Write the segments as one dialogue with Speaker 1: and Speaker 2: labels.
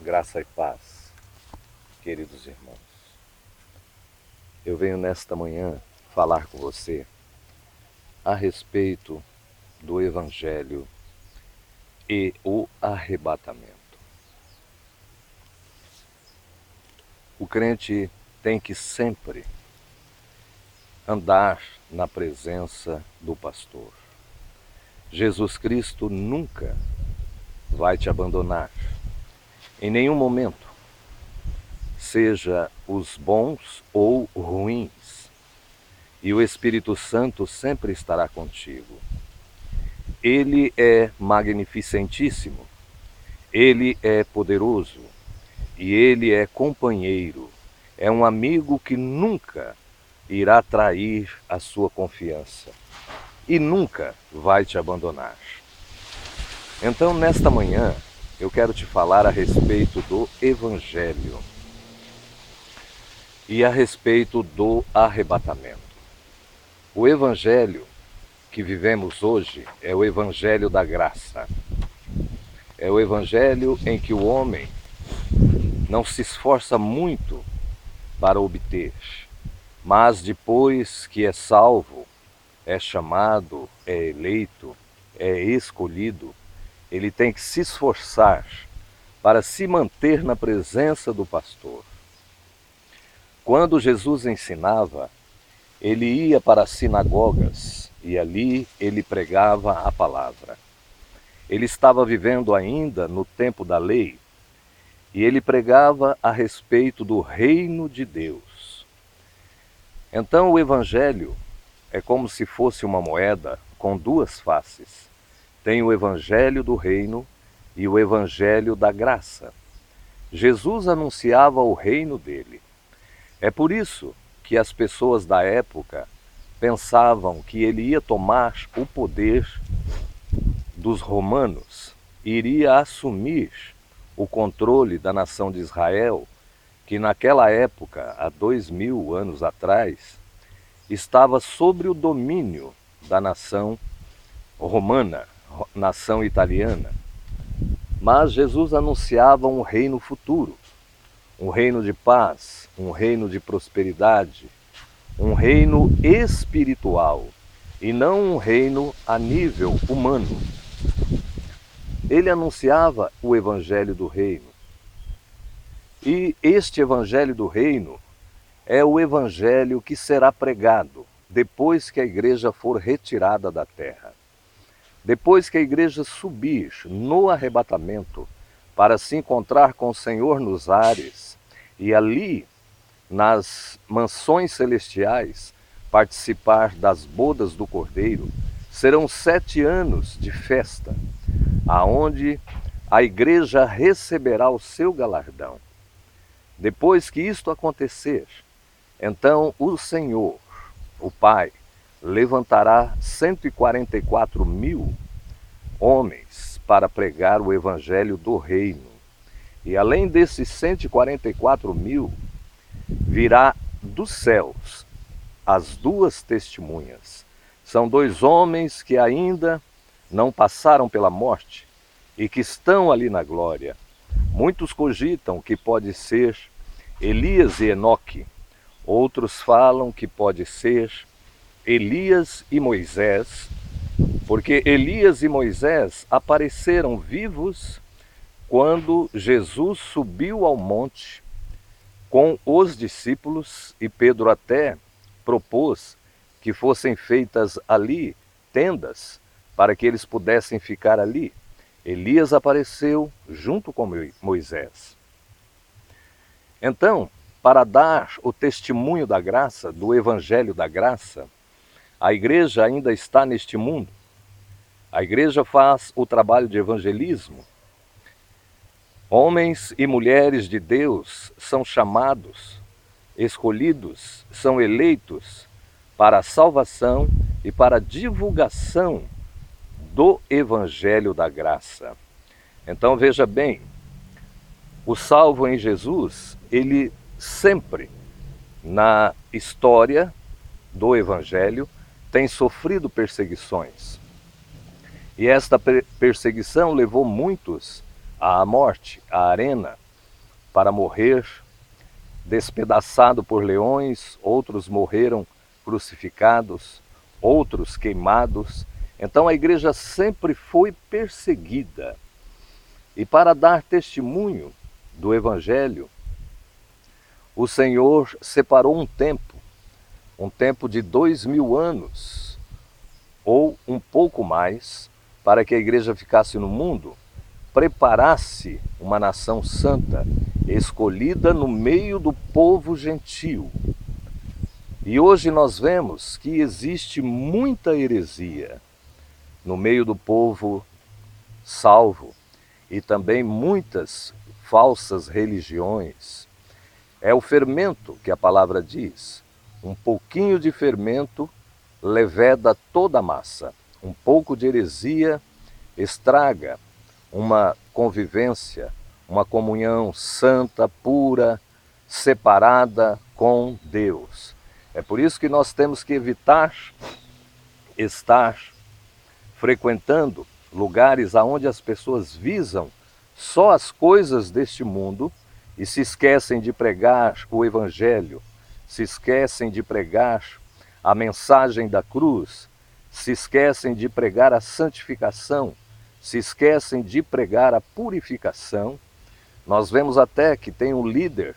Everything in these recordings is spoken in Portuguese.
Speaker 1: Graça e paz, queridos irmãos. Eu venho nesta manhã falar com você a respeito do Evangelho e o arrebatamento. O crente tem que sempre andar na presença do pastor. Jesus Cristo nunca vai te abandonar, em nenhum momento, seja os bons ou ruins, e o Espírito Santo sempre estará contigo. Ele é magnificentíssimo, ele é poderoso e ele é companheiro, é um amigo que nunca irá trair a sua confiança e nunca vai te abandonar. Então, nesta manhã, eu quero te falar a respeito do Evangelho e a respeito do arrebatamento. O Evangelho que vivemos hoje é o Evangelho da graça. É o Evangelho em que o homem não se esforça muito para obter, mas depois que é salvo, é chamado, é eleito, é escolhido, ele tem que se esforçar para se manter na presença do pastor. Quando Jesus ensinava, ele ia para as sinagogas e ali ele pregava a palavra. Ele estava vivendo ainda no tempo da lei e ele pregava a respeito do reino de Deus. Então o Evangelho é como se fosse uma moeda com duas faces. Tem o Evangelho do reino e o Evangelho da graça. Jesus anunciava o reino dele. É por isso que as pessoas da época pensavam que ele ia tomar o poder dos romanos, iria assumir o controle da nação de Israel, que naquela época, há 2000 anos atrás, estava sobre o domínio da nação romana, nação italiana. Mas Jesus anunciava um reino futuro, um reino de paz, um reino de prosperidade, um reino espiritual e não um reino a nível humano. Ele anunciava o Evangelho do Reino. E este Evangelho do Reino é o Evangelho que será pregado depois que a igreja for retirada da terra. Depois que a igreja subir no arrebatamento para se encontrar com o Senhor nos ares e ali, nas mansões celestiais, participar das bodas do Cordeiro, serão 7 anos de festa, aonde a igreja receberá o seu galardão. Depois que isto acontecer, então o Senhor, o Pai, levantará 144.000 homens para pregar o Evangelho do Reino. E além desses 144.000, virá dos céus as 2 testemunhas. São 2 homens que ainda não passaram pela morte e que estão ali na glória. Muitos cogitam que pode ser Elias e Enoque. Outros falam que pode ser Elias e Moisés, porque Elias e Moisés apareceram vivos quando Jesus subiu ao monte com os discípulos e Pedro até propôs que fossem feitas ali tendas para que eles pudessem ficar ali. Elias apareceu junto com Moisés. Então, para dar o testemunho da graça, do Evangelho da graça, a igreja ainda está neste mundo. A igreja faz o trabalho de evangelismo. Homens e mulheres de Deus são chamados, escolhidos, são eleitos para a salvação e para a divulgação do Evangelho da graça. Então veja bem, o salvo em Jesus, ele sempre, na história do Evangelho, tem sofrido perseguições. E esta perseguição levou muitos à morte, à arena, para morrer, despedaçado por leões, outros morreram crucificados, outros queimados. Então a igreja sempre foi perseguida. E para dar testemunho do Evangelho, o Senhor separou um tempo de 2000 anos, ou um pouco mais, para que a igreja ficasse no mundo, preparasse uma nação santa, escolhida no meio do povo gentio. E hoje nós vemos que existe muita heresia no meio do povo salvo e também muitas falsas religiões. É o fermento que a palavra diz. Um pouquinho de fermento leveda toda a massa. Um pouco de heresia estraga uma convivência, uma comunhão santa, pura, separada com Deus. É por isso que nós temos que evitar estar frequentando lugares aonde as pessoas visam só as coisas deste mundo e se esquecem de pregar o Evangelho, se esquecem de pregar a mensagem da cruz, se esquecem de pregar a santificação, se esquecem de pregar a purificação. Nós vemos até que tem um líder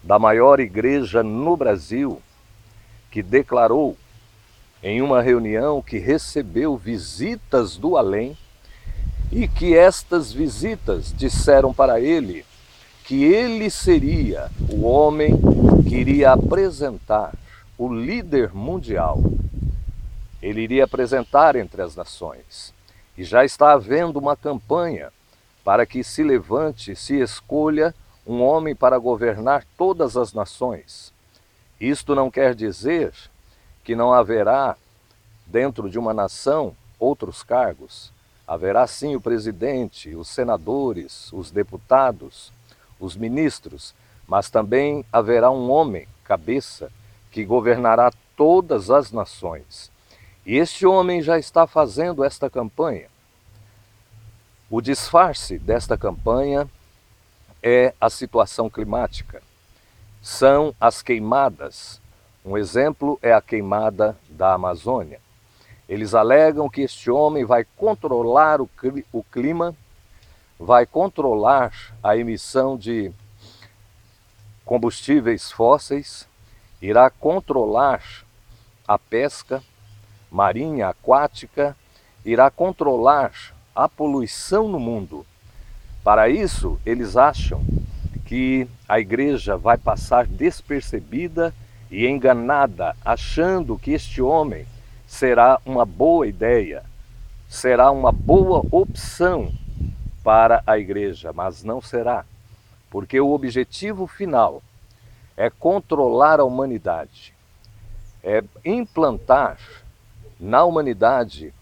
Speaker 1: da maior igreja no Brasil que declarou em uma reunião que recebeu visitas do além e que estas visitas disseram para ele que ele seria o homem que iria apresentar o líder mundial. Ele iria apresentar entre as nações. E já está havendo uma campanha para que se levante, se escolha um homem para governar todas as nações. Isto não quer dizer que não haverá dentro de uma nação outros cargos. Haverá sim o presidente, os senadores, os deputados, os ministros, mas também haverá um homem, cabeça, que governará todas as nações. E este homem já está fazendo esta campanha. O disfarce desta campanha é a situação climática. São as queimadas. Um exemplo é a queimada da Amazônia. Eles alegam que este homem vai controlar o clima, vai controlar a emissão de combustíveis fósseis, irá controlar a pesca marinha, aquática, irá controlar a poluição no mundo. Para isso, eles acham que a igreja vai passar despercebida e enganada, achando que este homem será uma boa ideia, será uma boa opção para a igreja, mas não será, porque o objetivo final é controlar a humanidade, é implantar na humanidade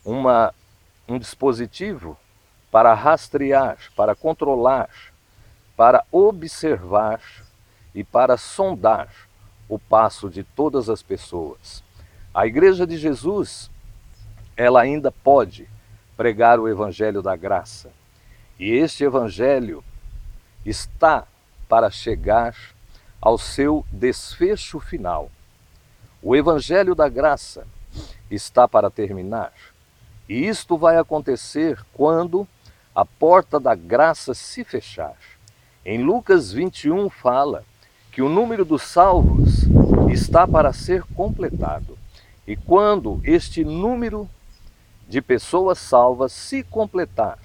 Speaker 1: um dispositivo para rastrear, para controlar, para observar e para sondar o passo de todas as pessoas. A Igreja de Jesus, ela ainda pode pregar o Evangelho da graça. E este Evangelho está para chegar ao seu desfecho final. O Evangelho da graça está para terminar. E isto vai acontecer quando a porta da graça se fechar. Em Lucas 21 fala que o número dos salvos está para ser completado. E quando este número de pessoas salvas se completar,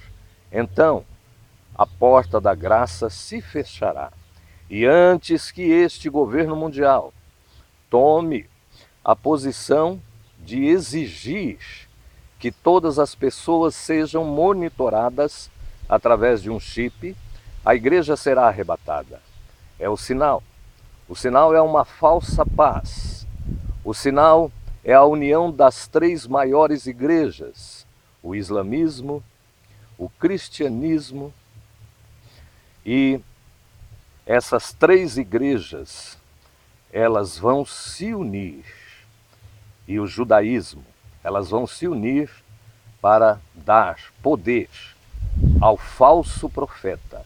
Speaker 1: então a porta da graça se fechará. E antes que este governo mundial tome a posição de exigir que todas as pessoas sejam monitoradas através de um chip, a igreja será arrebatada. É o sinal. O sinal é uma falsa paz. O sinal é a união das três maiores igrejas: o islamismo, o cristianismo e essas três igrejas, elas vão se unir. E o judaísmo, elas vão se unir para dar poder ao falso profeta.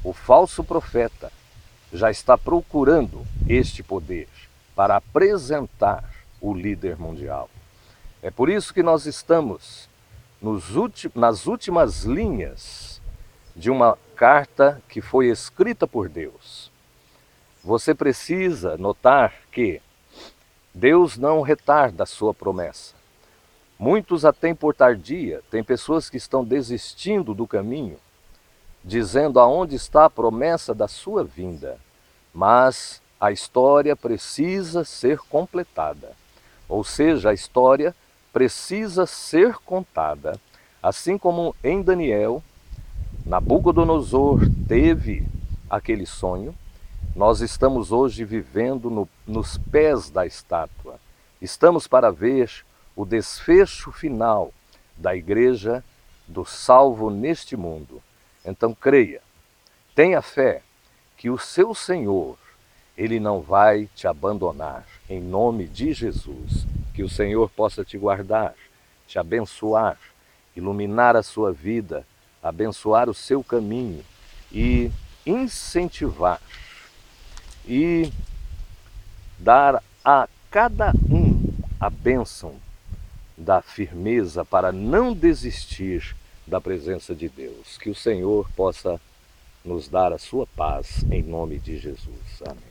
Speaker 1: O falso profeta já está procurando este poder para apresentar o líder mundial. É por isso que nós estamos nas últimas linhas de uma carta que foi escrita por Deus. Você precisa notar que Deus não retarda a sua promessa. Muitos a têm por tardia, tem pessoas que estão desistindo do caminho, dizendo aonde está a promessa da sua vinda. Mas a história precisa ser completada. Ou seja, a história precisa ser contada. Assim como em Daniel, Nabucodonosor teve aquele sonho, nós estamos hoje vivendo nos pés da estátua. Estamos para ver o desfecho final da igreja do salvo neste mundo. Então creia, tenha fé que o seu Senhor, Ele não vai te abandonar, em nome de Jesus. Que o Senhor possa te guardar, te abençoar, iluminar a sua vida, abençoar o seu caminho e incentivar e dar a cada um a bênção da firmeza para não desistir da presença de Deus. Que o Senhor possa nos dar a sua paz em nome de Jesus. Amém.